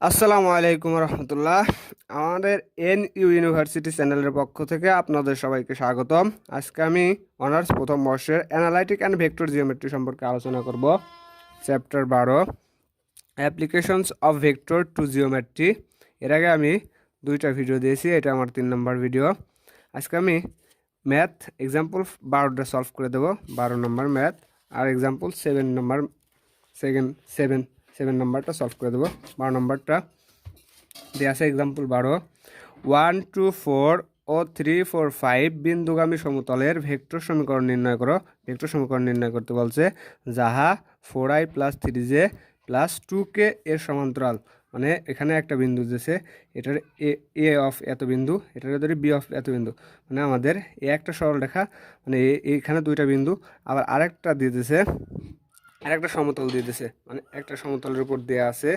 আসসালামু আলাইকুম রহমতুল্লাহ। আমাদের ইউনিভার্সিটি চ্যানেলের পক্ষ থেকে আপনাদের সবাইকে স্বাগতম। আজকে আমি অনার্স প্রথম বর্ষের অ্যানালাইটিক অ্যান্ড ভেক্টর জিওমেট্রি সম্পর্কে আলোচনা করব। Chapter 12, applications of vector to geometry. এর আগে আমি দুইটা ভিডিও দিয়েছি, এটা আমার 3 নম্বর ভিডিও। আজকে আমি ম্যাথ এক্সাম্পল 12টা সলভ করে দেবো, 12 নম্বর ম্যাথ, আর এক্সাম্পল 7 নম্বর, সেকেন্ড 7 নম্বরটা সলভ করে দেবো। 12 নম্বরটা দেওয়া আছে এক্সাম্পল 12, 1, 2, 4 ও 3, 4, 5 বিন্দুগামী সমতলের ভেক্টর সমীকরণ নির্ণয় করো। ভেক্টর সমীকরণ নির্ণয় করতে বলছে, যাহা 4i + 3j + 2k এর সমান্তরাল। মানে এখানে একটা বিন্দু দিয়েছে, এটার এ অফ এত বিন্দু, এটার ধরি বি অফ এত বিন্দু। মানে আমাদের এ একটা সরলরেখা, মানে এইখানে দুইটা বিন্দু, আবার আরেকটা দিয়ে দিয়েছে, আরেকটা সমতল দিয়ে দিয়েছে। মানে একটা সমতলের উপর দেয়া আছে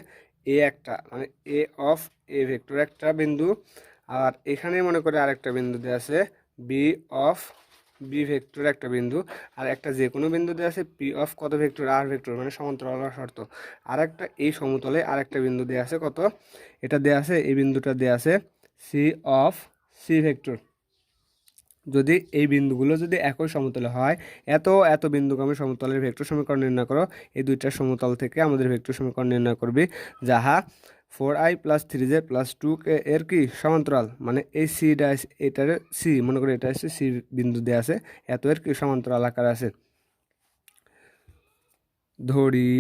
এ একটা, মানে এ অফ এ ভেক্টর একটা বিন্দু, আর এখানে মনে করে আরেকটা বিন্দু দেওয়া আছে বি অফ বি ভেক্টর একটা বিন্দু, আর একটা যে কোনো বিন্দু দেওয়া আছে পি অফ কত ভেক্টর আর ভেক্টর, মানে সমান্তরাল হওয়া শর্ত। আর একটা এই সমতলে আরেকটা বিন্দু দেওয়া আছে কত, এটা দেওয়া আছে, এই বিন্দুটা দেওয়া আছে সি অফ সি ভেক্টর। যদি এই বিন্দুগুলো যদি একই সমতলে হয়, এত এত বিন্দুগামী সমতলের ভেক্টর সমীকরণ নির্ণয় করো। এই দুইটা সমতল থেকে আমাদের ভেক্টর সমীকরণ নির্ণয় করবি, যাহা 4i + 3j + 2k এর কি সমান্তরাল। মানে এই সিটা, এটার সি মনে করি, এটা হচ্ছে সি বিন্দু দেওয়া আছে, এত এর কি সমান্তরাল আকার আছে। ধরি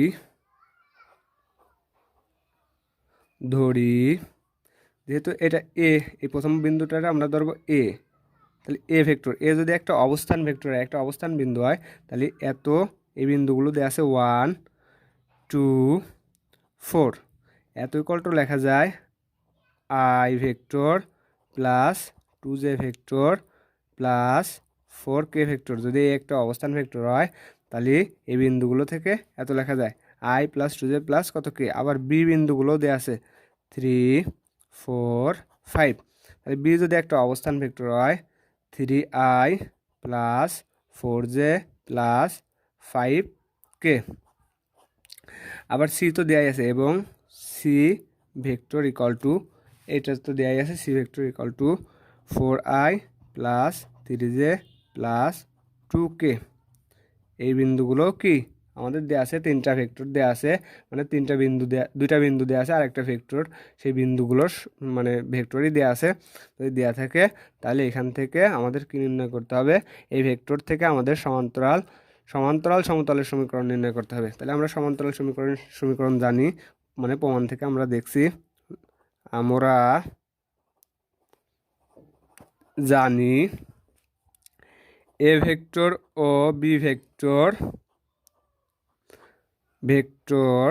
ধরি যেহেতু এটা এ, এই প্রথম বিন্দুটা আমরা ধরবো এ, তাহলে এ ভেক্টর, এ যদি একটা অবস্থান ভেক্টর হয়, একটা অবস্থান বিন্দু হয়, তাহলে এত এই বিন্দুগুলো দেওয়া আছে 1, 2, 4, এত ইকুয়াল টু লেখা যায় I vector plus 2j vector plus 4k vector. যদি একটা অবস্থান ভেক্টর হয়, তাহলে এই বিন্দুগুলো থেকে এত লেখা যায় আই প্লাস 2j প্লাস কত কে। আবার বি বিন্দুগুলো দেওয়া আছে 3, 4, 5। তাহলে বি যদি একটা অবস্থান ভেক্টর হয়, 3i plus 4j plus 5k। আবার সি তো দেওয়াই আছে, এবং সি ভেক্টর ইকুয়াল টু, এইটা তো দেওয়াই আছে, C vector equal to 4i plus 3j plus 2k। এই বিন্দুগুলো কি আমাদের দেওয়া আছে, তিনটা ভেক্টর দেওয়া আছে, মানে তিনটা বিন্দু দেয়া, দুইটা বিন্দু দেওয়া আছে আর একটা ভেক্টর, সেই বিন্দুগুলোর মানে ভেক্টরই দেওয়া আছে। যদি দেওয়া থাকে, তাহলে এখান থেকে আমাদের কি নির্ণয় করতে হবে, এই ভেক্টর থেকে আমাদের সমান্তরাল সমান্তরাল সমতলের সমীকরণ নির্ণয় করতে হবে। তাহলে আমরা সমান্তরাল সমীকরণ জানি, মানে প্রমাণ থেকে আমরা দেখছি, আমরা জানি এ ভেক্টর ও বি ভেক্টর ভেক্টর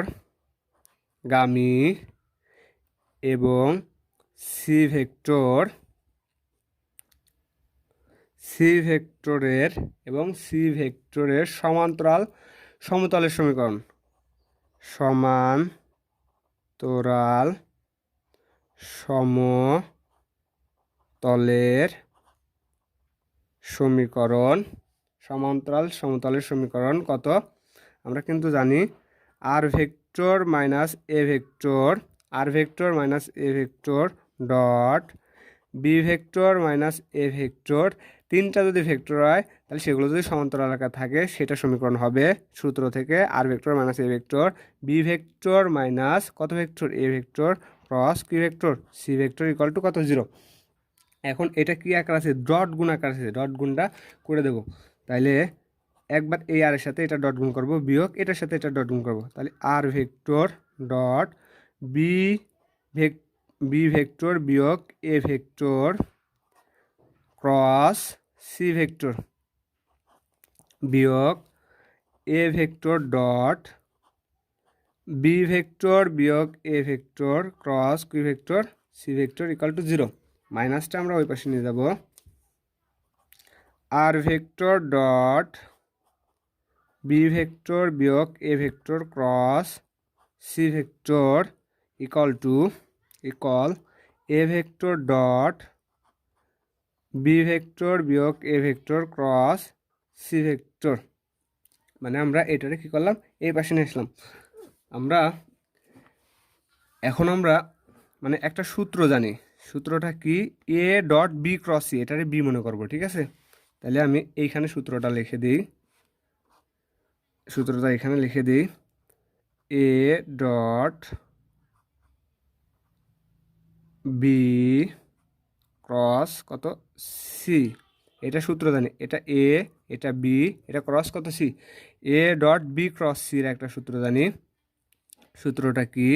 গামী এবং সি ভেক্টরের সমান্তরাল সমতলের সমীকরণ, সমান্তরাল সমতলের সমীকরণ, সমান্তরাল সমতলের সমীকরণ কত, আমরা কিন্তু জানি r vector minus A vector, R vector minus A vector dot B vector minus A vector. তিনটা যদি ভেক্টর হয়, তাহলে সেগুলো যদি সমান্তরাল আকার থাকে, সেটা সমীকরণ হবে সূত্র থেকে r vector minus A vector B vector minus কত ভেক্টর এ ভেক্টর ক্রস কি vector C vector equal to কত 0। এখন এটা কি আকার আছে, ডট গুণ আকার আছে, ডট গুণটা করে দেব। তাইলে একবার এই আর এর সাথে এটা ডট গুণ করব, বিয়োগ এটার সাথে এটা ডট গুণ করব, তাহলে আর vector dot B B vector বিয়োগ A vector cross C vector বিয়োগ A vector dot B vector বিয়োগ এ ভেক্টর ক্রস কি vector C vector equal to 0। মাইনাসটা আমরা ওই পাশে নিয়ে যাব, r vector dot B vector বিয়োগ A vector cross C vector equal A vector dot B vector বিয়োগ A vector cross C vector. মানে আমরা এটারে কি করলাম, এই পাশে নিয়ে আসলাম। আমরা এখন আমরা মানে একটা সূত্র জানি, সূত্রটা কি, A dot B cross C, এটারে বি মনে করব, ঠিক আছে। তাহলে আমি এইখানে সূত্রটা লিখে দিই, সূত্রটা এখানে লিখে দিই, এ ডট বি ক্রস কত সি, এটা সূত্র জানি, এটা এ, এটা বি, এটা ক্রস কত C, A dot B cross সির একটা সূত্র জানি। সূত্রটা কি,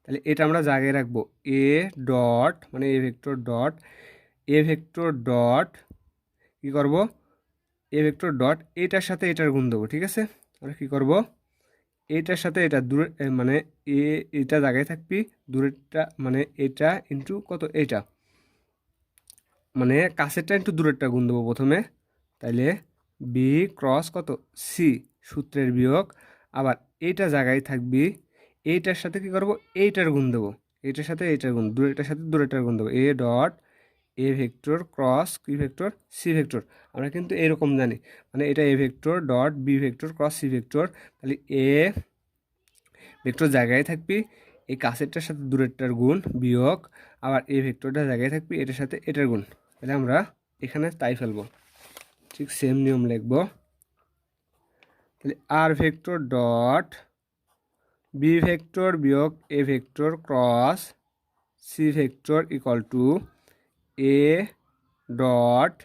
তাহলে এটা আমরা জায়গায় রাখবো, এ ডট মানে A vector dot, A vector dot কী করব, এ ভেক্টর ডট এটার সাথে এটার গুণ দেবো, ঠিক আছে। আমরা কী করব, এইটার সাথে এটা দূরে মানে এ, এটা জায়গায় থাকবি, দূরেরটা মানে এটা ইন্টু কত এইটা, মানে কাছেরটা ইন্টু দূরেরটা গুণ দেবো প্রথমে। তাইলে বি ক্রস কত সি, সূত্রের বিয়োগ, আবার এইটা জায়গায় থাকবি, এইটার সাথে কি করব, এইটার গুণ দেবো, এইটার সাথে এইটার গুণ, দূরেরটার সাথে দূরেরটার গুণ দেবো, A dot A vector cross কি ভেক্টর সি ভেক্টর। আমরা কিন্তু এরকম জানি, মানে এটা A vector dot B vector cross C vector. তাহলে এ ভেক্টর জায়গায় থাকবি, এই কাছেরটার সাথে দূরেরটার গুণ বিয়োগ, আবার এই ভেক্টরটা জায়গায় থাকবি, এটার সাথে এটার গুণ। তাহলে আমরা এখানে তাই ফেলবো, ঠিক সেম নিয়ম লিখব। তাহলে আর ভেক্টর ডট বি ভেক্টর বিয়োগ A vector cross C vector equal to A dot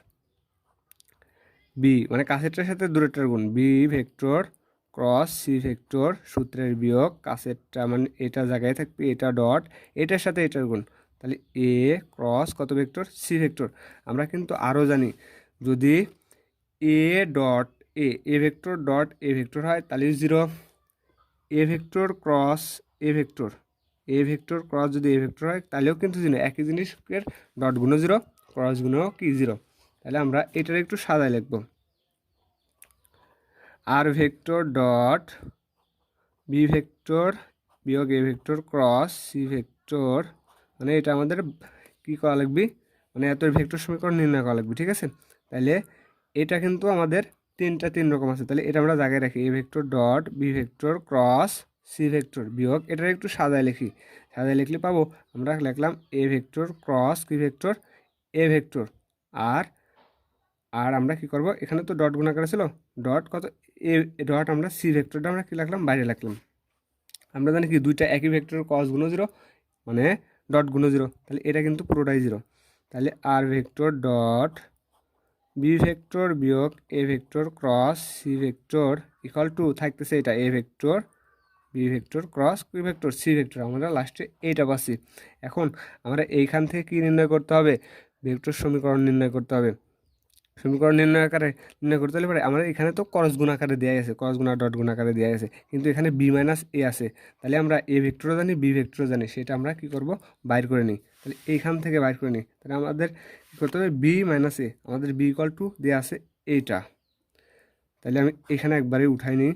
B মানে কাছেরটার সাথে দূরেরটার গুণ, B vector cross C vector, সূত্রের বিয়োগ, কাছেরটা মানে এটা জায়গায় থাকবে, এটা ডট এটার সাথে এটার গুণ। তাহলে এ ক্রস কত ভেক্টর সি ভেক্টর। আমরা কিন্তু আরও জানি, যদি এ dot A vector dot A vector হয় তাহলে 0, A vector cross A vector, A vector cross যদি এ ভেক্টর হয় তাহলেও কিন্তু 0, একই জিনিসের ডট গুণ 0, ক্রস গুণও কি 0। তাহলে আমরা এটার একটু সাদায় লিখব, R vector dot B vector বিয়োগ A vector cross C vector, মানে এটা আমাদের কী করা লাগবে, মানে এত ভেক্টর সমীকরণ নির্ণয় করা লাগবে, ঠিক আছে। তাহলে এটা কিন্তু আমাদের তিন রকম আছে, তাহলে এটা আমরা জায়গায় রাখি, A vector dot B vector cross C vector বিয়োগ, এটার একটু সাদায় লিখি, সাদায় লিখলে পাবো আমরা লিখলাম এ ভেক্টর ক্রস কি ভেক্টর এ ভেক্টর, আর আর আমরা কি করব, এখানে তো ডট গুণাকার ছিল, ডট কত এ ডট, আমরা সি ভেক্টরটা আমরা কি লিখলাম, বাইরে লিখলাম। আমরা জানি কি দুইটা একই ভেক্টর কস গুণ 0 মানে ডট গুণ 0, তাহলে এটা কিন্তু পুরোটাই 0। তাহলে আর ভেক্টর ডট বি ভেক্টর বিয়োগ A vector cross C vector equal to থাকতেছে এটা A vector B vector cross কি ভেক্টর সি ভেক্টর, আমরা লাস্টে এইটা পাচ্ছি। এখন আমরা এইখান থেকে কি নির্ণয় করতে হবে, ভেক্টর সমীকরণ নির্ণয় করতে হবে। সমীকরণ নির্ণয় করতে হলে পরে আমরা এখানে তো ক্রস গুণ আকারে দেওয়া আছে, ক্রস গুণ আর ডট গুণ আকারে দেওয়া আছে, কিন্তু এখানে বি মাইনাস এ আছে। তাহলে আমরা এ ভেক্টরও জানি বি ভেক্টরও জানি, সেটা আমরা কি করব, বাইর করে নিই। তাহলে এইখান থেকে বাইর করে নিই, তাহলে আমাদের কী করতে হবে, বি মাইনাস এ, আমাদের বি ইকুয়াল টু দেওয়া আছে এইটা। তাহলে আমি এখানে একবারে উঠাই নিই,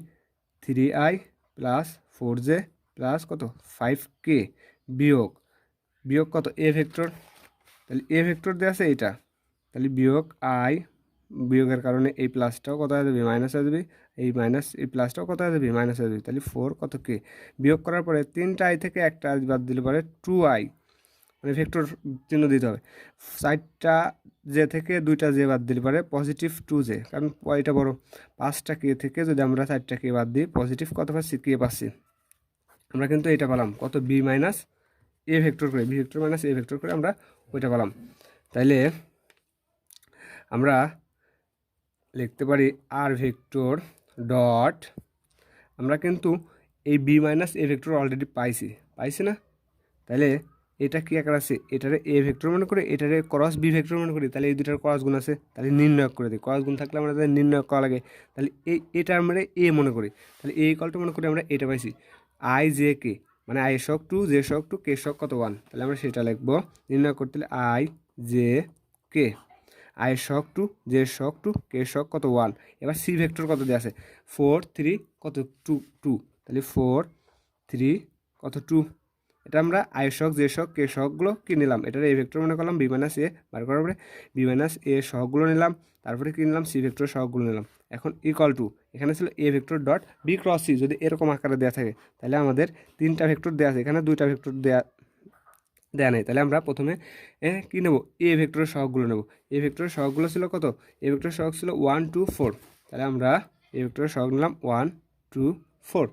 3i প্লাস 4j প্লাস কত 5k বিয়োগ, বিয়োগ কত এ ভেক্টর, তাহলে এ ভেক্টর দেওয়া আছে এইটা, তাহলে বিয়োগ আই, বিয়োগের কারণে এই প্লাসটাও কত হয়ে যাবে, মাইনাস হয়ে যাবে, এই মাইনাস এই প্লাসটাও কত হয়ে যাবে, মাইনাস হয়ে যাবে। তাহলে 4 কত কে, বিয়োগ করার পরে 3টা আই থেকে একটা আই বাদ দিলে পরে 2i, মানে ভেক্টর চিহ্ন দিতে হবে। 4টা জে থেকে 2টা জে বাদ দিলে পরে পজিটিভ 2j, কারণ এটা বড়। 5টা কে থেকে যদি আমরা 4টা কে বাদ দিই, পজিটিভ কত পাচ্ছি, কে পাচ্ছি। আমরা কিন্তু এটা পেলাম কত, বি মাইনাস এ ভেক্টর করে, B vector minus A vector করে আমরা ওইটা পেলাম। তাইলে আমরা লিখতে পারি আর ভেক্টর ডট, আমরা কিন্তু এই B minus A vector already পাইছি না, তাহলে এটা কি আকার আছে, এটারে এ ভেক্টর মনে করি, এটারে ক্রস বি ভেক্টর মনে করি, তাহলে এই দুটার ক্রস গুণ আছে, তাহলে নির্ণয় করে দিই, ক্রস গুণ থাকলে আমরা তাদের নির্ণয় করা লাগে। তাহলে এটা আমরা এ মনে করি, তাহলে এ ইকুয়ালটা মনে করি আমরা এটা পাইছি, আই জে কে, মানে আই শক 2 জে শক 2 কে শক কত 1, তাহলে আমরা সেটা লিখবো। নির্ণয় করতে হলে আই জে কে, আই শক 2 জে শক 2 কে শক কত 1। এবার সি ভেক্টর কত দেওয়া আছে, 4 3 কত 2 2, তাহলে 4 3 কত 2, এটা আমরা আই সহগ জে সহগ কে সহগগুলো কি নিলাম, এটার এ ভেক্টর মনে করলাম বি মাইনাস এ, বার করার পরে বি মাইনাস এ সহগগুলো নিলাম, তারপরে কি নিলাম সি ভেক্টর সহগগুলো নিলাম। এখন ইকুয়াল টু এখানে ছিল A vector dot B cross C, যদি এরকম আকারে দেওয়া থাকে তাহলে আমাদের 3টা ভেক্টর দেওয়া আছে, এখানে 2টা ভেক্টর দেয়া নেই, তাহলে আমরা প্রথমে কী নেব, এ ভেক্টরের সহগগুলো নেব। এ ভেক্টরের সহগগুলো ছিল কত, এ ভেক্টরের সহগ ছিল 1 2 4, তাহলে আমরা এ ভেক্টরের সহগ নিলাম 1 2 4।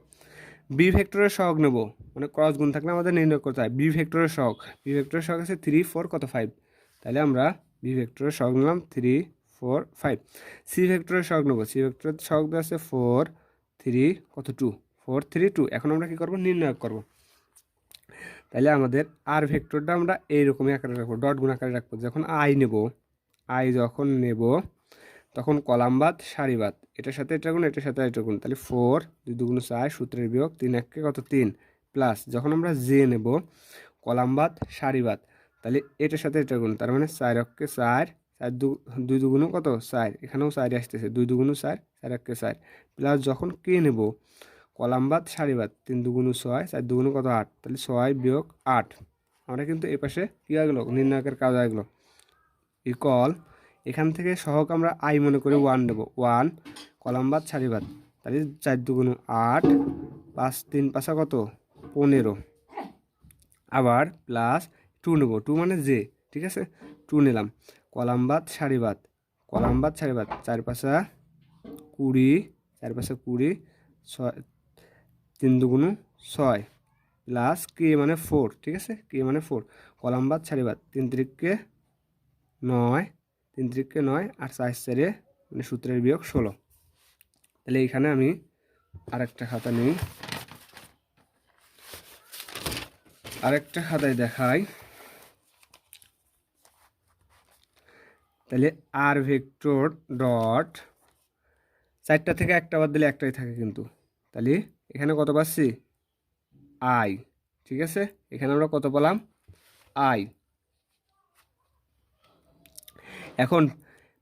বি ভেক্টরের সহগ নেব, মানে ক্রস গুণ থাকলে আমাদের নির্ণয় করতে হয় বি ভেক্টরের সহগ। বি ভেক্টরের সহগ আছে 3 4 কত 5, তাহলে আমরা বি ভেক্টরের সহগ নিলাম 3 4 5। সি ভেক্টরের সহগ নেব, সি ভেক্টরের সহগ আছে 4 3 কত 2 4 3 2। এখন আমরা কি করব, নির্ণয় করব। তাহলে আমাদের আর ভেক্টরটা আমরা এইরকমই আকারে রাখবো, ডট গুণ আকারে রাখবো। যখন আই যখন নেব তখন কলামবাদ সারিবাদ, এটার সাথে এটা গুণ এটার সাথে এটা গুণ, তাহলে 4 2 2 4 সূত্রের বিয়োগ 3 1 কত 3 প্লাস যখন আমরা জে নেব কলামবাদ সারিবাদ, তাহলে এটার সাথে এটা গুণ, তার মানে 4 1 4 4 2 2 গুণ কত 4, এখানেও 4 আসতেছে 2 2 গুণ 4 4 1 4 প্লাস যখন কে নেব কলামবাদ সারিবাদ 3 2 গুণ 6 4 2 গুণ কত 8, তাহলে 6 বিয়োগ 8। আমরা কিন্তু এই পাশে কী হয়ে গেলো, নির্ণায়কের কাজ হয়ে গেলো। ইকুয়াল এখান থেকে সহগ আমরা আই মনে করি 1 নেব, 1 কলামবাদ সারিবাদ, তাহলে 4 2 গুণ 8 5 3 5 কত 15, আবার প্লাস 2 নেব, 2 মানে জে, ঠিক আছে 2 নিলাম, কলামবাদ সারিবাদ 4 5 20 4 5 20 6 3 2 গুণ 6 প্লাস কে মানে 4, ঠিক আছে কে মানে 4 কলামবাদ সারিবাদ 3 3 9 3 3 9 আর 4 4 মানে সূত্রের বিয়োগ 16। তাহলে এইখানে আমি আরেকটা খাতা নিই, আরেকটা খাতায় দেখাই। তাহলে আর ভেক্টর ডট 4টা থেকে একটা বাদ দিলে একটাই থাকে কিন্তু, তাহলে এখানে কত পাচ্ছি আই, ঠিক আছে এখানে আমরা কত পেলাম আই। এখন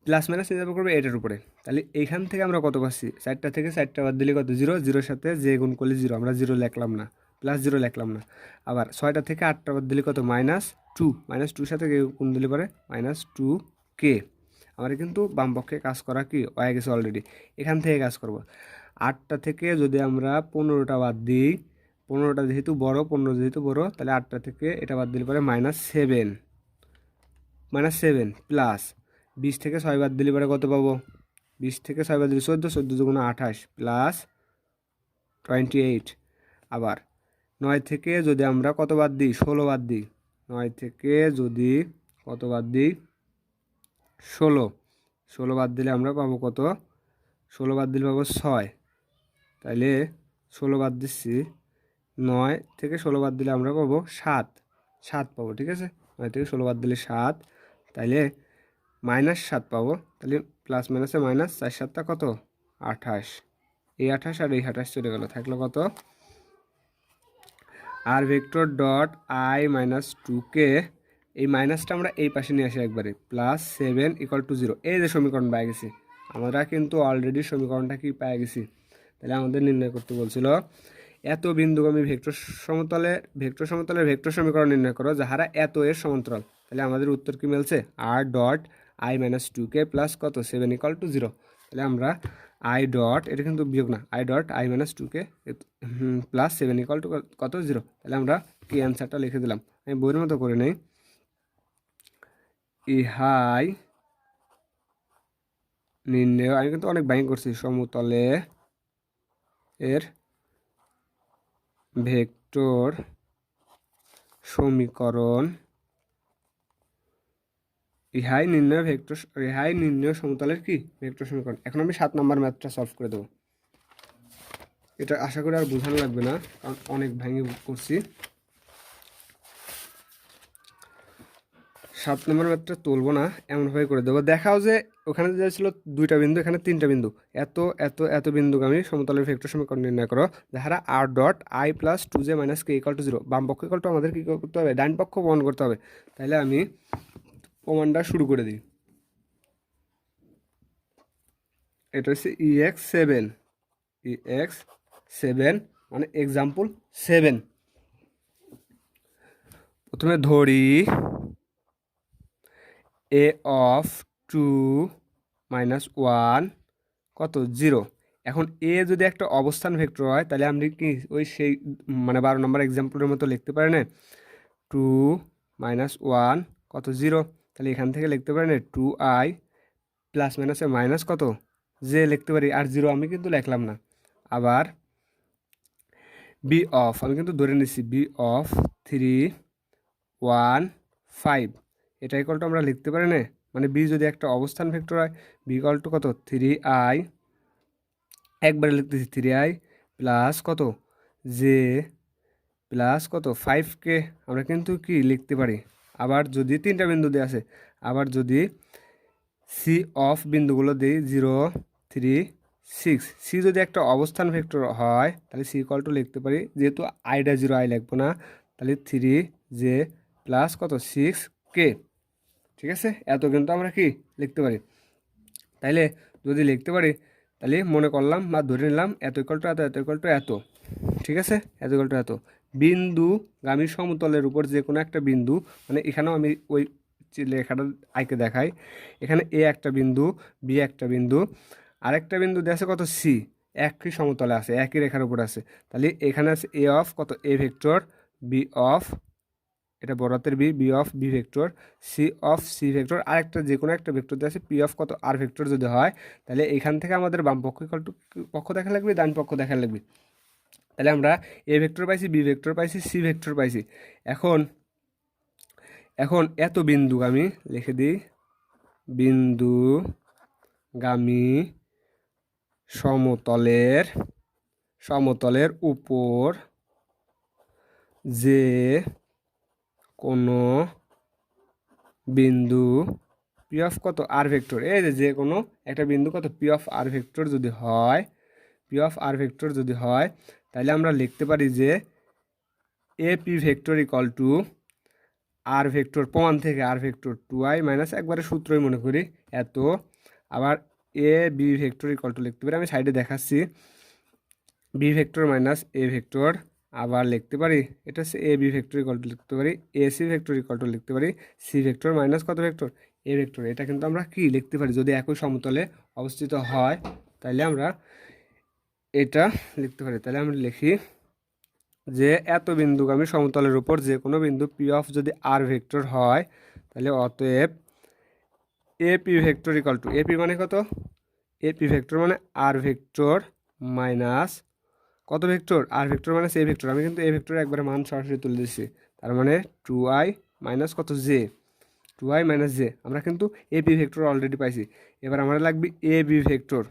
প্লাস মাইনাস নির্ভর করবে এটার উপরে, তাহলে এইখান থেকে আমরা কত পাচ্ছি 4টা থেকে 4টা বাদ দিলে কত 0, 0-র সাথে যে গুণ করলে 0, আমরা 0 লিখলাম না, প্লাস 0 লিখলাম না। আবার 6টা থেকে 8টা বাদ দিলে কত -2, -2-র সাথে গুণ দিলে পরে -2k। আমরা কিন্তু বাম পক্ষে কাজ করা কি হয়ে গেছে অলরেডি, এখান থেকে কাজ করব। 8টা থেকে যদি আমরা 15টা বাদ দিই, 15টা যেহেতু বড় 15 যেহেতু বড়, তাহলে 8টা থেকে এটা বাদ দিলে পরে -7 প্লাস 20 থেকে 6 বাদ দিলে পরে কত পাবো, 20 থেকে 6 বাদ দিলে 14, 14 দুগুণ 28 প্লাস 28। আবার 9 থেকে যদি আমরা কত বাদ দিই 16 বাদ দিই, 9 থেকে যদি কত বাদ দিই 16 বাদ দিলে আমরা পাবো কত, 16 বাদ দিলে পাবো 6, তাইলে 16 বাদ দিচ্ছি, 9 থেকে 16 বাদ দিলে আমরা পাবো 7 পাবো, ঠিক আছে 9 থেকে 16 বাদ দিলে 7, তাইলে -7 পাবো। তাহলে প্লাস মাইনাসে মাইনাস 4 7টা কত 28, এই 28 আর এই 28 চলে গেল, থাকলো কত আর ভেক্টর ডট আই -2k, এই মাইনাসটা আমরা এই পাশে নিয়ে আসি একবারে, +7 = 0। এই যে সমীকরণ পেয়ে গেছি আমরা, কিন্তু অলরেডি সমীকরণটা কি পেয়ে গেছি। তাহলে আমাদের নির্ণয় করতে বলছিল এত বিন্দুগামী ভেক্টর সমতলের ভেক্টর সমীকরণ নির্ণয় করো যাহারা এত এর সমান্তরাল। তাহলে আমাদের উত্তর কি মিলছে, আর ডট আই -2k প্লাস কত 7 = 0। তাহলে আমরা আই ডট, এটা কিন্তু বিয়োগ না, I dot I -2k plus 7 = কত 0। তাহলে আমরা কি অ্যান্সারটা লিখে দিলাম, আমি বইয়ের মতো করে নেই। ইহাই নির্ণয়, আমি কিন্তু অনেক বাইং করছি, সমতলে এর ভেক্টর সমীকরণ, ইহাই নির্ণয় সমতলের কি ভেক্টর সমীকরণ। এখন আমি 7 নম্বর ম্যাথটা সলভ করে দেবো, এটা আশা করি আর বোঝানো লাগবে না, কারণ অনেক ভেঙে করছি। 7 নম্বর ম্যাথটা তুলবো না, এমনভাবে করে দেবো। দেখাও যে ওখানে যে ছিল 2টা বিন্দু, এখানে 3টা বিন্দু, এত এত এত বিন্দুগামী সমতলের ভেক্টর সমীকরণ নির্ণয় করো যাহারা R dot I plus 2j - k = 0। বাম পক্ষ আমাদের কী করতে হবে, ডান পক্ষ প্রমাণ করতে হবে। তাহলে আমি প্রমাণটা শুরু করে দিই। এটা হচ্ছে EX7 মানে এক্সাম্পল 7। প্রথমে ধরি এ অফ 2 মাইনাস 1 কত 0। এখন এ যদি একটা অবস্থান ভেক্টর হয় তাহলে আমরা কি ওই সেই মানে 12 নম্বর এক্সাম্পলের মতো লিখতে পারি না 2 মাইনাস 1 কত 0। তাহলে এখান থেকে লিখতে পারি না 2i প্লাস মাইনাসে মাইনাস কত যে লিখতে পারি, আর 0 আমি কিন্তু লিখলাম না। আবার বি অফ আমি কিন্তু ধরে নিচ্ছি বি অফ 3 1 5 এটা ইকুয়াল টু আমরা লিখতে পারি না, মানে বি যদি একটা অবস্থান ভেক্টর হয় বি ইকুয়াল টু কত 3i, একবারে লিখতেছি 3i প্লাস কত জে প্লাস কত 5কে আমরা কিন্তু কি লিখতে পারি। আবার যদি তিনটা বিন্দু দিয়ে আছে, আবার যদি সি অফ বিন্দুগুলো দিই 0 3 6, সি যদি একটা অবস্থান ভেক্টর হয় তাহলে সি ইকুয়াল টু লিখতে পারি, যেহেতু আইটা 0i লিখবো না, তাহলে 3j প্লাস কত 6k। ঠিক আছে, এত কিন্তু আমরা কি লিখতে পারি। তাইলে যদি লিখতে পারি তাহলে মনে করলাম বা ধরে নিলাম এত ইকুয়াল টু এত, এত ইকুয়াল টু এত। ঠিক আছে, এত ইকুয়াল টু এত বিন্দুগামী সমতলের উপর যে কোনো একটা বিন্দু, মানে এখানেও আমি ওই লেখাটা আইকে দেখাই, এখানে এ একটা বিন্দু, বি একটা বিন্দু, আরেকটা বিন্দু দিয়ে আছে কত সি, একই সমতলে আছে, একই রেখার উপর আছে। তাহলে এখানে আছে এ অফ কত এ ভেক্টর, বি অফ এটা বড়াতের B, B of B vector, C of C vector, আরেকটা যে কোনো একটা ভেক্টর দিয়ে আছে পি অফ কত আর ভেক্টর যদি হয়, তাহলে এখান থেকে আমাদের বাম পক্ষ পক্ষ দেখা লাগবে, ডান পক্ষ দেখা লাগবে। তাহলে আমরা এ ভেক্টর পাইছি, বি ভেক্টর পাইছি, সি ভেক্টর পাইছি। এখন এখন এত বিন্দুগামী লিখে দিই, বিন্দুগামী সমতলের উপর যে কোনো বিন্দু পি অফ কত আর ভেক্টর, এই যে কোনো একটা বিন্দু কত পি অফ আর ভেক্টর যদি হয়, পি অফ আর ভেক্টর যদি হয়, তাহলে আমরা লিখতে পারি যে A P vector equal to R vector, প্রমাণ থেকে আর ভেক্টর 2i মাইনাস একবারে সূত্রই মনে করি এত। আবার A B vector equal to লিখতে পারি, আমি সাইডে দেখাচ্ছি, B vector minus A vector. আবার লিখতে পারি এটা হচ্ছে A B vector equal to লিখতে পারি A C vector equal to লিখতে পারি সি ভেক্টর মাইনাস কত ভেক্টর এ ভেক্টর। এটা কিন্তু আমরা কি লিখতে পারি, যদি একই সমতলে অবস্থিত হয় তাহলে আমরা এটা লিখতে পারি। তাহলে আমরা লিখি যে এত বিন্দুগামী সমতলের উপর যে কোনো বিন্দু পি অফ যদি আর ভেক্টর হয়, তাহলে অতএব A P vector equal to, AP মানে কত, এ পি ভেক্টর মানে আর ভেক্টর মাইনাস কত vector R vector minus A vector. আমি কিন্তু এ ভেক্টর একবারে মান সরাসরি তুলে দিচ্ছি, তার মানে 2i মাইনাস কত জে, 2i মাইনাস জে। আমরা কিন্তু এ পি ভেক্টর অলরেডি পাইছি, এবার আমরা লাগবে A B vector,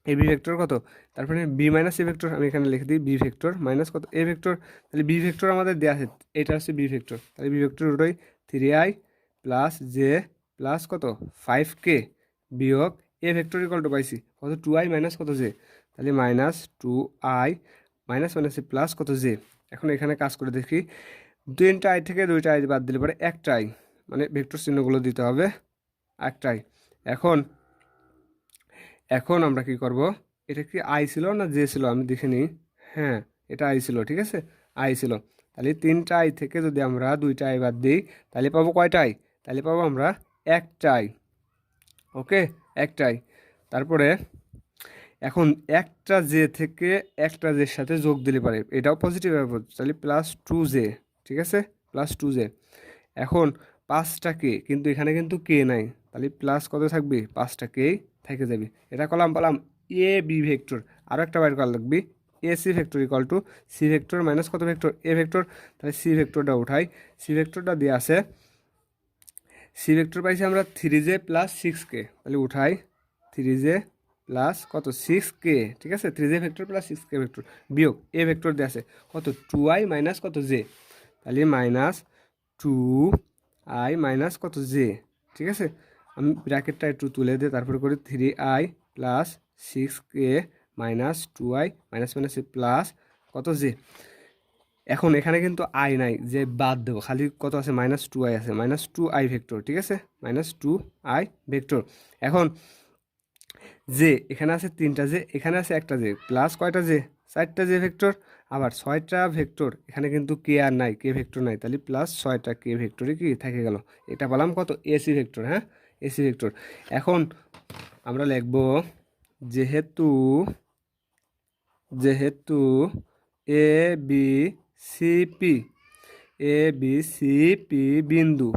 A B vector কত, তারপরে বি মাইনাস এ ভেক্টর, আমি এখানে লিখে দিই বি ভেক্টর মাইনাস কত এ ভেক্টর। তাহলে বি ভেক্টর আমাদের দেওয়া আছে, এটা হচ্ছে বি ভেক্টর, তাহলে বি ভেক্টর ওটাই 3i প্লাস জে প্লাস কত 5k বিয়োগ এ ভেক্টর ইকুয়াল টু পাইছি কত 2i মাইনাস কত জে, তাহলে মাইনাস 2i মাইনাস মাইনাসে প্লাস কত জে। এখন এখানে কাজ করে দেখি, 3টা আই থেকে 2টা আই বাদ দিলে পরে একটা আই, মানে ভেক্টর চিহ্নগুলো দিতে হবে একটাই। এখন এখন আমরা কি করব, এটা কি আই ছিল না জে ছিল আমি দেখে নিই, হ্যাঁ এটা আই ছিল, ঠিক আছে আই ছিল। তাহলে 3টা আই থেকে যদি আমরা 2টা আই বাদ দিই তাহলে পাবো কয়টা আই, তাহলে পাবো আমরা একটা আই, ওকে একটাই। তারপরে এখন একটা জে থেকে একটা জের সাথে যোগ দিলে পারে, এটাও পজিটিভ হবে, তাহলে প্লাস 2j, ঠিক আছে প্লাস 2j। এখন 5টা কে, কিন্তু এখানে কিন্তু কে নাই, তাহলে প্লাস কত থাকবে 5টা কে থেকে যাবে। এটা কলাম পেলাম এ বি ভেক্টর, আরও একটা বাইর করা লাগবে A C vector equal to C vector minus কত ভেক্টর এ ভেক্টর। তাহলে সি ভেক্টরটা উঠাই, সি ভেক্টরটা দিয়ে আছে, সি ভেক্টর পাইছি আমরা 3j প্লাস 6k, তাহলে উঠাই 3j প্লাস কত 6k, ঠিক আছে 3j vector plus 6k vector বিয়োগ এ ভেক্টর দিয়ে আছে কত 2i মাইনাস কত জে, তাহলে মাইনাস 2i মাইনাস কত জে, ঠিক আছে। আমি ব্র্যাকেটটা একটু তুলে দিয়ে তারপরে করি 3i plus 6k minus 2i minus minus plus কত জে। এখন এখানে কিন্তু আই নাই যে বাদ দেবো, খালি কত আছে মাইনাস 2i আছে, মাইনাস 2i ভেক্টর, ঠিক আছে মাইনাস 2i ভেক্টর। এখন জে এখানে আছে 3টা জে, এখানে আছে একটা জে, প্লাস কয়টা জে 4টা জে ভেক্টর, আবার 6টা ভেক্টর, এখানে কিন্তু কে আর নাই, কে ভেক্টর নাই, তাহলে প্লাস 6টা কে ভেক্টরে কি থেকে গেল, এটা পেলাম কত, এসি ভেক্টর। হ্যাঁ, এসি ভেক্টর। এখন আমরা লিখব যেহেতু যেহেতু A B C P A B C P বিন্দু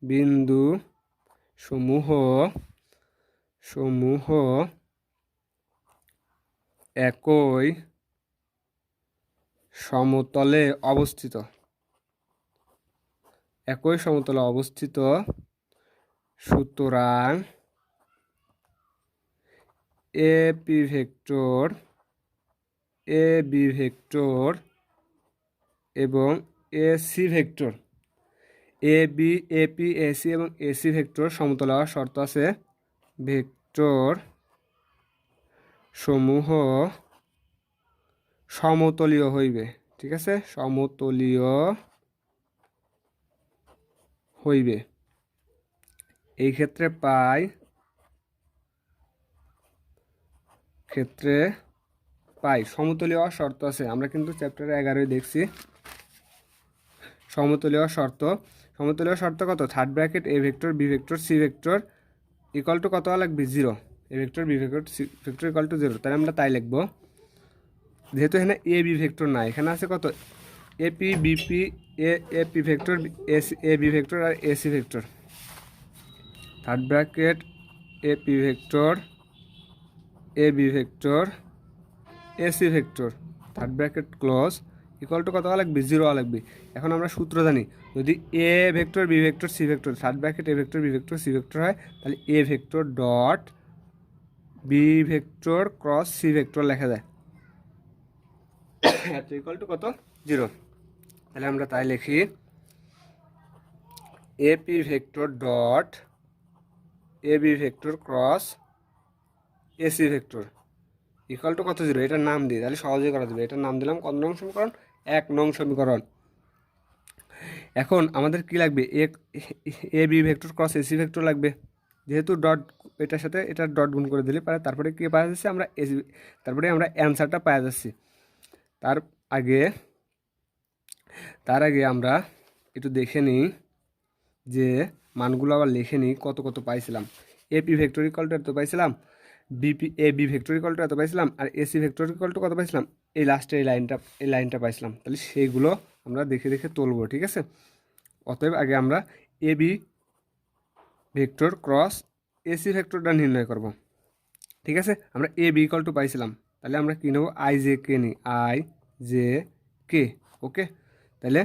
বিন্দু সমূহ সমূহ একই সমতলে অবস্থিত, একই সমতলে অবস্থিত, সুতরাং A P vector, A B vector এবং A C vector, A B, A P, A C এবং এ সি ভেক্টর সমতল হওয়ার শর্ত আছে, ভেক্টর সমূহ সমতলীয় হইবে। ঠিক আছে, সমতলীয় হইবে। এই ক্ষেত্রে পাই সমতলীয় হওয়ার শর্ত আছে, আমরা কিন্তু চ্যাপ্টারে 11 দেখছি সমতলীয় শর্ত। সমতলীয় শর্ত কত, third bracket A vector B vector C vector equal to কত লাগবে, 0। A vector B vector C vector equal to 0, তাহলে আমরা তাই লিখবো। যেহেতু এখানে এ বি ভেক্টর না, এখানে আছে কত, AP BP, A P vector, A B vector আর A C vector, third bracket A P vector, A B vector, A C vector, third bracket close, equal to কত লাগবে, 0 লাগবে। এখন আমরা সূত্র জানি, যদি A vector B vector C vector, third bracket A vector B vector C vector হয়, তাহলে A vector dot B vector cross C vector লেখা যায়, এত ইকুয়াল টু কত, 0। তাহলে আমরা তাই লিখি, A P vector dot A B vector cross A C vector equal to কত, 0। এটার নাম দিই, তাহলে সহজেই করা যাবে। এটার নাম দিলাম কত নং সমীকরণ, 1 নং সমীকরণ। এখন আমাদের কি লাগবে, A B vector cross A C vector লাগবে, যেহেতু ডট এটার সাথে এটার ডট গুণ করে দিলে পারে, তারপরে কি পাওয়া যাচ্ছে, আমরা এসি, তারপরে আমরা অ্যান্সারটা পাওয়া যাচ্ছি। তার আগে আমরা একটু দেখে নিই যে মানগুলো আবার লিখে নিই, কত কত পাইছিলাম। এপি ভেক্টর ইকুয়াল টু এত পাইছিলাম, এ বি ভেক্টর ইকুয়াল টু এত পাইছিলাম, আর এসি ভেক্টর ইকুয়াল টু কত পাইছিলাম, এই লাস্টে এই লাইনটা পাইছিলাম। তাহলে সেইগুলো আমরা দেখে দেখে তুলবো, ঠিক আছে। অতএব আগে আমরা এ বি ভেক্টর ক্রস এসি ভেক্টরটা নির্ণয় করব, ঠিক আছে। আমরা এ বি ইকুয়াল টু পাইছিলাম, তাহলে আমরা কী নেব, আই জে কে নিই, আই জে কে, ওকে। তাহলে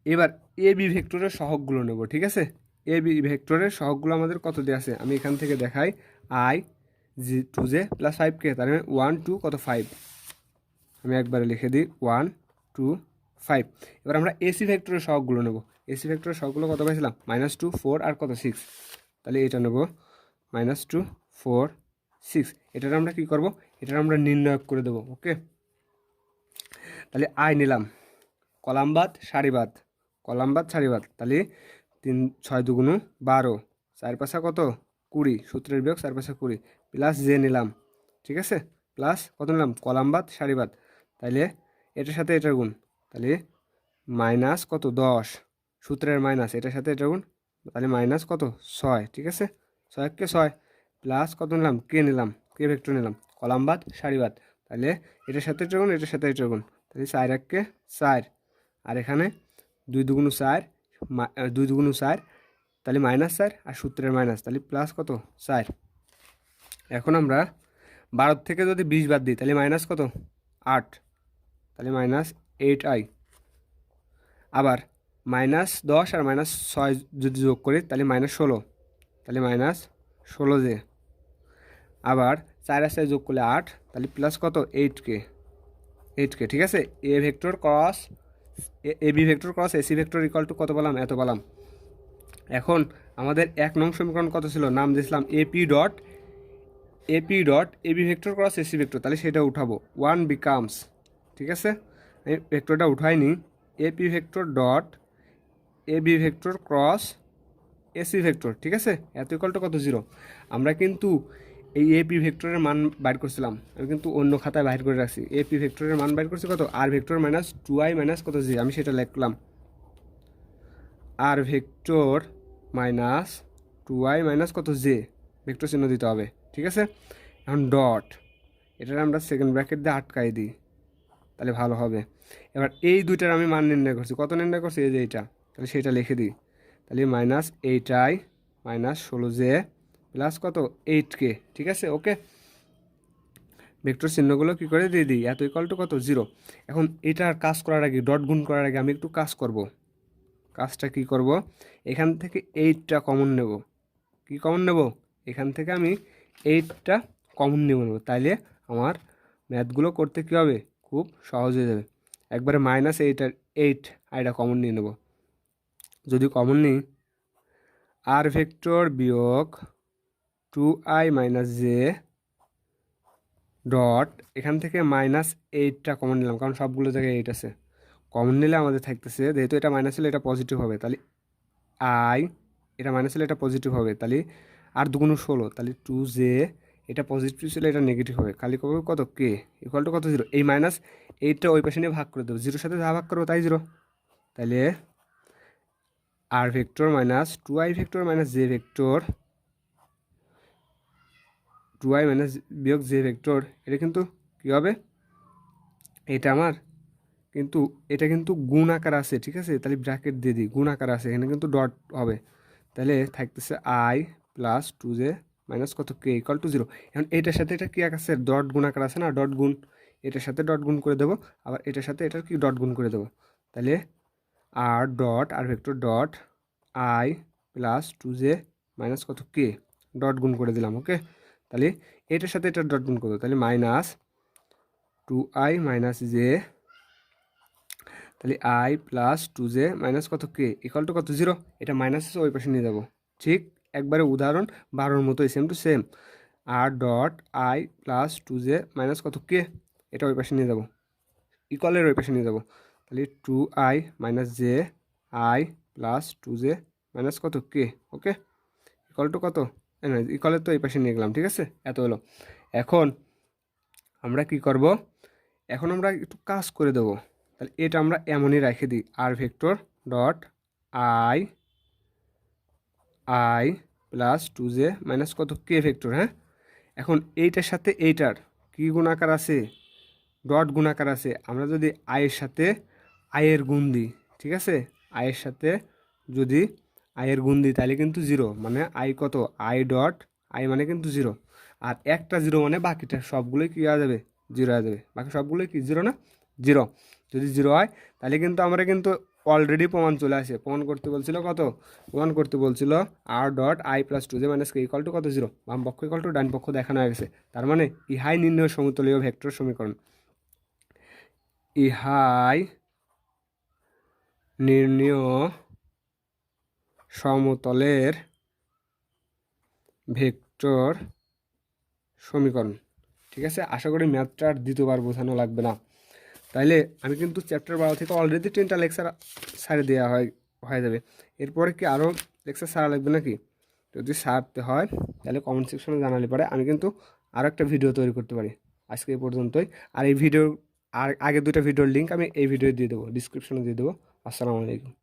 এবার এ বি ভেক্টরের সহগগুলো নেব, ঠিক আছে। এ বি ভেক্টরের সহগগুলো আমাদের কত দিয়ে আছে, আমি এখান থেকে দেখাই, আই জি 2j + 5k, তার মানে 1 2 কত 5, আমি একবারে লিখে দিই 1 2 5। এবার আমরা এসি ভেক্টরের সহগগুলো নেব, এসি ভেক্টরের সহগগুলো কত পাইছিলাম, -2 4 আর কত 6, তাহলে এটা নেব -2 4 6। এটার আমরা কি করব, এটার আমরা নির্ণয় করে দেবো, ওকে। তাহলে আই নিলাম, কলামবাদ সারিবাদ, কলামবাদ সারিবাদ, তাহলে 3 6 2 12, 4 5 কত 20, সূত্রের বিয়োগ 4 5 20, প্লাস জে নিলাম, ঠিক আছে, প্লাস কত নিলাম, কলামবাদ সারিবাদ, তাহলে এটার সাথে এটার গুণ, তাহলে মাইনাস কত 10, সূত্রের মাইনাস, এটার সাথে এটার গুণ, তাহলে মাইনাস কত 6, ঠিক আছে, 6 কে 6, প্লাস কত নিলাম, কে নিলাম, কে ভেক্টর নিলাম, কলামবাদ সারিবাদ, তাহলে এটার সাথে এটার গুণ, এটার সাথে এটার গুণ, তাহলে 4 1 কে 4, আর এখানে 2 2 4, 2 2 4, তাহলে -4 আর সূত্রের মাইনাস, তাহলে প্লাস কত 4। এখন আমরা 12 থেকে যদি 20 বাদ দিই, তাহলে মাইনাস কত 8, তাহলে -8i, আবার -10 আর -6 যদি যোগ করি, তাহলে -16, তাহলে -16j, আবার 4 আর 4 যোগ করলে 8, তাহলে প্লাস কত 8k, ঠিক আছে। A vector cross A B vector cross AC vector equal to কত পেলাম, এত পেলাম। এখন আমাদের 1 নং সমীকরণ কত ছিল, নাম দিয়েছিলাম AP dot A B vector cross AC vector, তাহলে সেটা উঠাবো, 1 বিকামস, ঠিক আছে, এই ভেক্টরটা উঠাইনি, AP vector dot A B vector cross AC vector, ঠিক আছে, এত ইকুয়াল টু কত 0। আমরা কিন্তু এই এপি ভেক্টরের মান বাইর করছিলাম, আমি কিন্তু অন্য খাতায় বাইর করে রাখছি। এপি ভেক্টরের মান বাইর করছি কত, আর ভেক্টর মাইনাস 2i মাইনাস কত জে, আমি সেটা লিখলাম আর ভেক্টর মাইনাস 2i মাইনাস কত জে, ভেক্টর চিহ্ন দিতে হবে, ঠিক আছে। এখন ডট, এটা আমরা সেকেন্ড ব্র্যাকেট দিয়ে আটকাই দিই, তাহলে ভালো হবে। এবার এই দুইটার আমি মান নির্ণয় করছি, কত নির্ণয় করছি, এই যে এইটা, তাহলে সেটা লিখে দিই। তাহলে minus 8i minus 16j plus কত 8k, ঠিক আছে, ওকে। ভেক্টর চিহ্নগুলো কী করে দিয়ে দিই, এত ইকুয়াল টু কত 0। এখন এটার কাজ করার আগে, ডট গুণ করার আগে আমি একটু কাজ করব। কাজটা কি করব, এখান থেকে 8টা কমন নেব। কি কমন নেব, এখান থেকে আমি 8টা কমন নেব, তাইলে আমার ম্যাথগুলো করতে কী হবে, খুব সহজ হয়ে যাবে। একবারে মাইনাস 8 আইটা কমন নিয়ে নেব। যদি কমন নিই, আর ভেক্টর বিয়োগ 2i মাইনাস জে ডট, এখান থেকে মাইনাস 8টা কমন নিলাম, কারণ সবগুলো জায়গায় 8 আছে। কমন নিলে আমাদের থাকতেছে, যেহেতু এটা মাইনাস হলে এটা পজিটিভ হবে, তাহলে আই, এটা মাইনাস হলে এটা পজিটিভ হবে, তাহলে আর দুগুণ 16, তাহলে 2j, এটা পজিটিভ ছিল এটা নেগেটিভ হবে, খালি কবে কত কে ইকুয়াল টু কত 0। এই মাইনাস 8টা ওই পাশে নিয়ে ভাগ করে দেবো, 0 সাথে যা ভাগ করবো তাই 0। তাহলে আর vector minus 2i vector minus j vector, 2i minus বিয়োগ জে ভেক্টর, এটা কিন্তু কী হবে, এটা আমার কিন্তু এটা কিন্তু গুণ আকার আছে, ঠিক আছে। তাহলে ব্র্যাকেট দিয়ে দিই, গুণ আকার আছে, এখানে কিন্তু ডট হবে। তাহলে থাকতেছে i প্লাস 2j মাইনাস কত কে ইকুয়াল টু 0। এখন এটার সাথে এটা কি আছে, ডট গুণ আকার আছে না, ডট গুণ, এটার সাথে ডট গুণ করে দেবো, আবার এটার সাথে এটার কি ডট গুণ করে দেবো। তাহলে R dot R vector dot i plus 2j minus কত কে, ডট গুণ করে দিলাম, ওকে। তাহলে এটার সাথে এটা ডট গুণ করবো, তাহলে মাইনাস 2i মাইনাস জে, তাহলে i প্লাস 2j মাইনাস কত কে ইকুয়াল টু কত 0। এটা মাইনাস ওই পাশে নিয়ে যাব, ঠিক একবারে উদাহরণ 12-র মতোই, same to same. R dot i plus 2j minus কত কে, এটা ওই পাশে নিয়ে যাব, ইকুয়ালের ওই পাশে নিয়ে যাব। তাহলে 2i minus J i plus 2j minus কত কে, ওকে, ইকুয়াল টু কত, না ইকুয়ালের তো এই পাশে নিয়ে গেলাম, ঠিক আছে, এত হলো। এখন আমরা কি করব, এখন আমরা একটু কাজ করে দেবো। তাহলে এটা আমরা এমনই রেখে দিই, r vector dot I plus 2j minus কত কে ভেক্টর, হ্যাঁ। এখন এইটার সাথে এইটার কি গুণাকার আছে, ডট গুণাকার আছে। আমরা যদি আয়ের সাথে আয়ের গুণ দিই, ঠিক আছে, আয়ের সাথে যদি আয়ের গুণ দিই তাহলে কিন্তু 0, মানে আই কত, আই ডট আই মানে কিন্তু 0। আর একটা 0 মানে বাকিটা সবগুলোই কী হয়ে যাবে, 0 হয়ে যাবে, বাকি সবগুলোই কি 0 না, 0। যদি 0 হয় তাহলে কিন্তু আমরা কিন্তু অলরেডি প্রমাণ চলে আসে, প্রমাণ করতে বলছিল কত, প্রমাণ করতে বলছিল R dot I plus 2j minus K equal to কত 0, বাম পক্ষ ইকুয়াল টু ডান পক্ষ দেখানো হয়ে গেছে। তার মানে ইহাই নির্ণয় সমতলীয় ভেক্টর সমীকরণ, ইহাই নির্ণয় সমতলের ভেক্টর সমীকরণ, ঠিক আছে। আশা করি ম্যাথটা আর দ্বিতীয়বার বোঝানো লাগবে না। তাইলে আমি কিন্তু চ্যাপ্টার 12 থেকে অলরেডি 3টা লেকচার সারে দেওয়া হয়ে যাবে। এরপরে কি আরও লেকচার সারা লাগবে নাকি, যদি সারতে হয় তাহলে কমেন্ট সেকশনে জানালে পারে, আমি কিন্তু আরও একটা ভিডিও তৈরি করতে পারি। আজকে এই পর্যন্তই। আর এই ভিডিও আর আগে 2টা ভিডিওর লিঙ্ক আমি এই ভিডিও দিয়ে দেবো, ডিসক্রিপশনে দিয়ে দেবো। আসসালামু আলাইকুম।